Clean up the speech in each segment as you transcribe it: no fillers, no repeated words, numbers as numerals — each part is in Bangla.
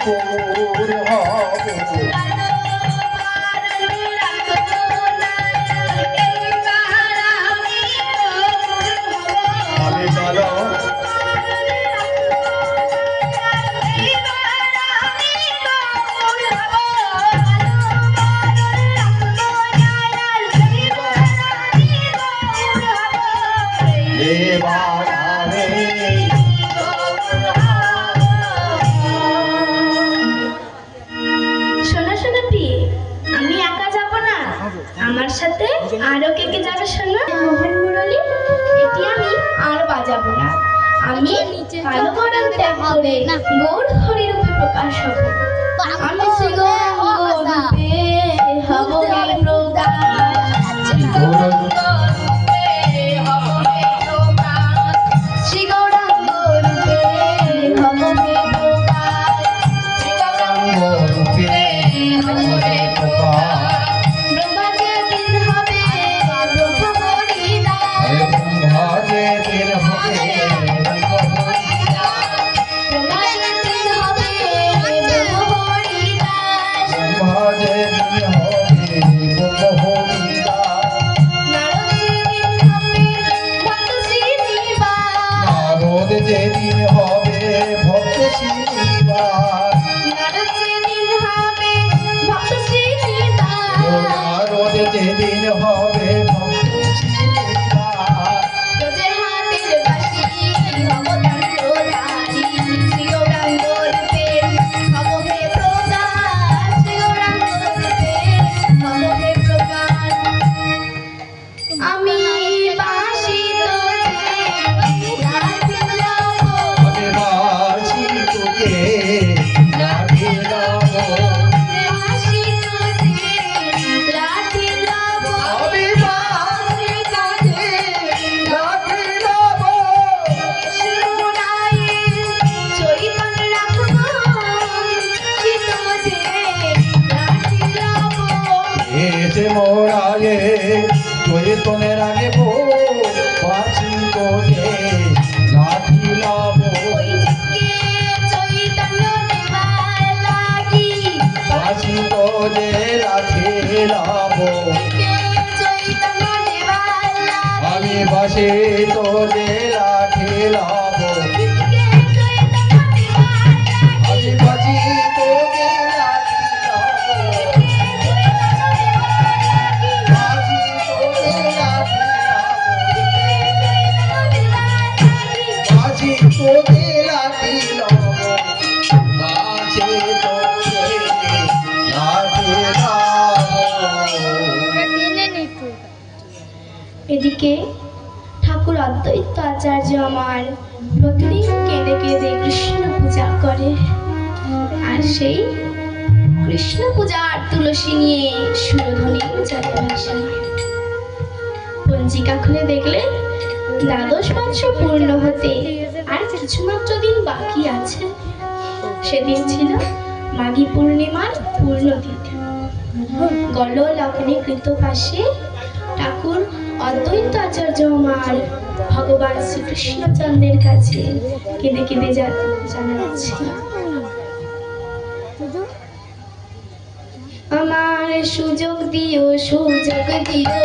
গৌর হব আমি চলো আমার সাথে আরো কে কে যাবে শোনো? মোহন মুরলী, এটি আমি আর বাজাবো না। আমি কালো বরণ ত্যাগ করে গৌর হরি রূপে প্রকাশ হব। আমি শ্রী গৌরাঙ্গ রূপে হব হে প্রকাশ। শ্রী গৌরাঙ্গ রূপে হব হে প্রকাশ। শ্রী গৌরাঙ্গ রূপে হব হে প্রকাশ। যেদিন হবে ভক্ত শ্রীনিবাস, নারদ যেদিন হবে ভক্ত শ্রীনিবাস, তোদের হাতের বাঁশি হব তন্ত্রধারী। শ্রী গৌরাঙ্গ রূপে হব হে প্রকাশ। শ্রী গৌরাঙ্গ রূপে হব হে প্রকাশ। আমি বাঁশি মোরায়ে চৈতনের আগে বাঁচি তো যে লাঠি লাভ, বাঁচি তো যে লাঠি লাভ, আমি বাসি তো যে লাঠি লাভ, আমি বাঁচি তো যে লাঠি এদিকে ঠাকুর অদ্বৈত আচার্য আমার প্রতিদিন কেঁদে কেঁদে কৃষ্ণ পূজা করে। আর সেই কৃষ্ণ পূজার তুলসী নিয়ে সুরধ্বনি চলে ভাষায়। পঞ্জিকা খুলে দেখলে দ্বাদশ বৎসর পূর্ণ হতে আর কিছুমাত্র দিন বাকি আছে। সেদিন ছিল মাঘী পূর্ণিমার পূর্ণ তিথি। গল লগ্নে কৃত পাশে ঠাকুর অদ্বৈত আচার্য আমার ভগবান শ্রীকৃষ্ণচন্দ্রের কাছে কেঁদে কেঁদে জানাচ্ছে, আমার সুযোগ দিও, সুযোগ দিও,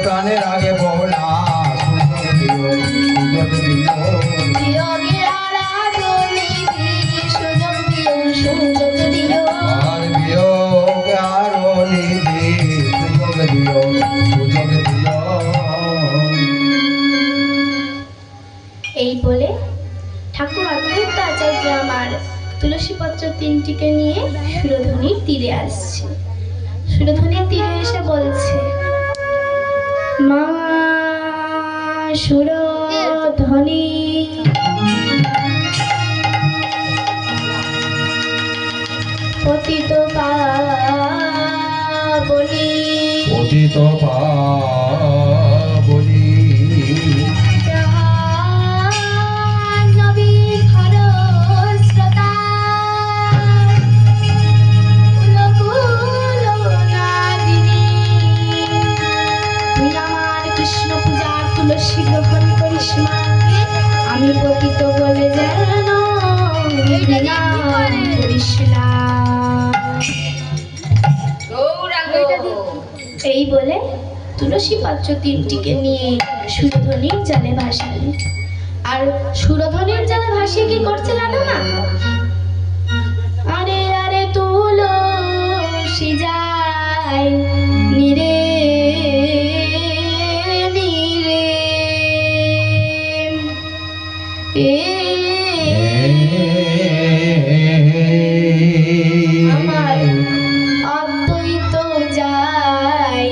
প্রাণের আগে বলা এই বলে ঠাকুর অদ্বৈত আচার্য আমার তুলসী পত্র তিনটিকে নিয়ে সুরধ্বনির তীরে আসছে। সুরধ্বনির তীরে এসে বলছে, সুরধ্বনি পতিত পাবনি পতিত পাবনি নবীন ঘর শ্রোতা কুলকুল নাদিনী তুই আমার কৃষ্ণ পূজার তুলসী গ্রহণ করিস মা আমি পতিত বলে যেন ঘৃণা করিস না। এই বলে তুলসী পাত্র তিনটিকে নিয়ে সুরধ্বনির জালে ভাসালে। আর সুরধ্বনির জালে ভাসিয়ে কি করছে জানো না? আরে আরে তুলসী যায় নিরে নিরে আমার অদ্বৈত যায়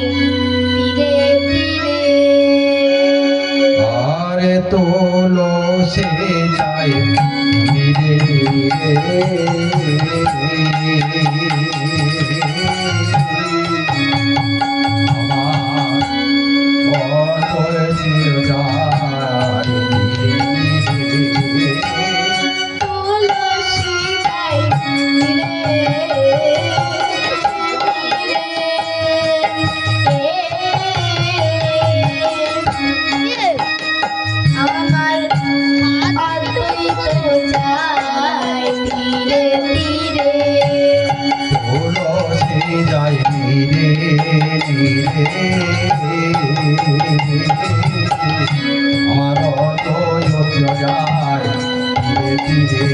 তীরে তীরে আরে তোলো সে যায় ধীরে আমার তুলসী যায় তীরে আমার অদ্বৈত যায় তীরে তীরে তুলসী যায় ধীরে ধীরে আমার অদ্বৈত যায় ধীরে ধীরে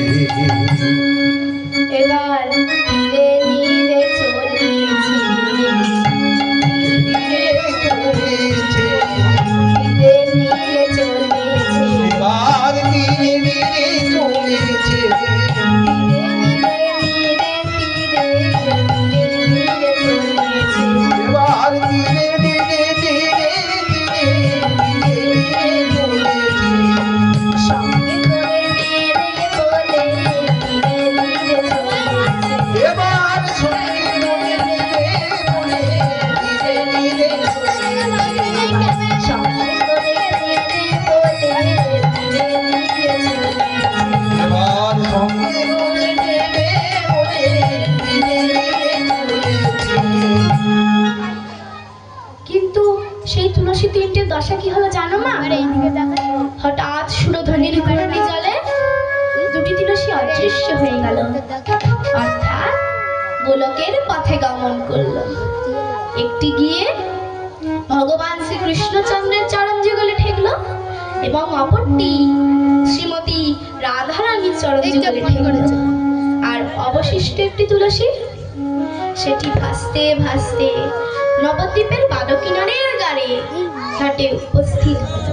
এবার ধীরে ধীরে চলেছি ধীরে ধীরে চলেছি এবার ধীরে ধীরে চলেছে এবার ধীরে ধীরে ধীরে ধীরে চলেছে এবার সঙ্গে বলে বলে ধীরে ধীরে এবার সঙ্গে বলে বলে ধীরে কিন্তু সেই তুলসী তিনটে দশা কি হলো জানো মা? হঠাৎ সুরধ্বনির ঘূর্ণি জলে দুটি তুলসী অদৃশ্য হয়ে গেল, অর্থাৎ গোলকের পথে গমন করলো। একটি গিয়ে ভগবান শ্রীকৃষ্ণচন্দ্রের চরণ যুগলে ঠেকলো এবং অপরটি শ্রীমতী রাধারানীর চরণ যুগলে ঠেকলো। আর অবশিষ্ট একটি তুলসী সেটি ভাসতে ভাসতে নবদ্বীপের বাদকিনারের ঘাটে উপস্থিত হলো।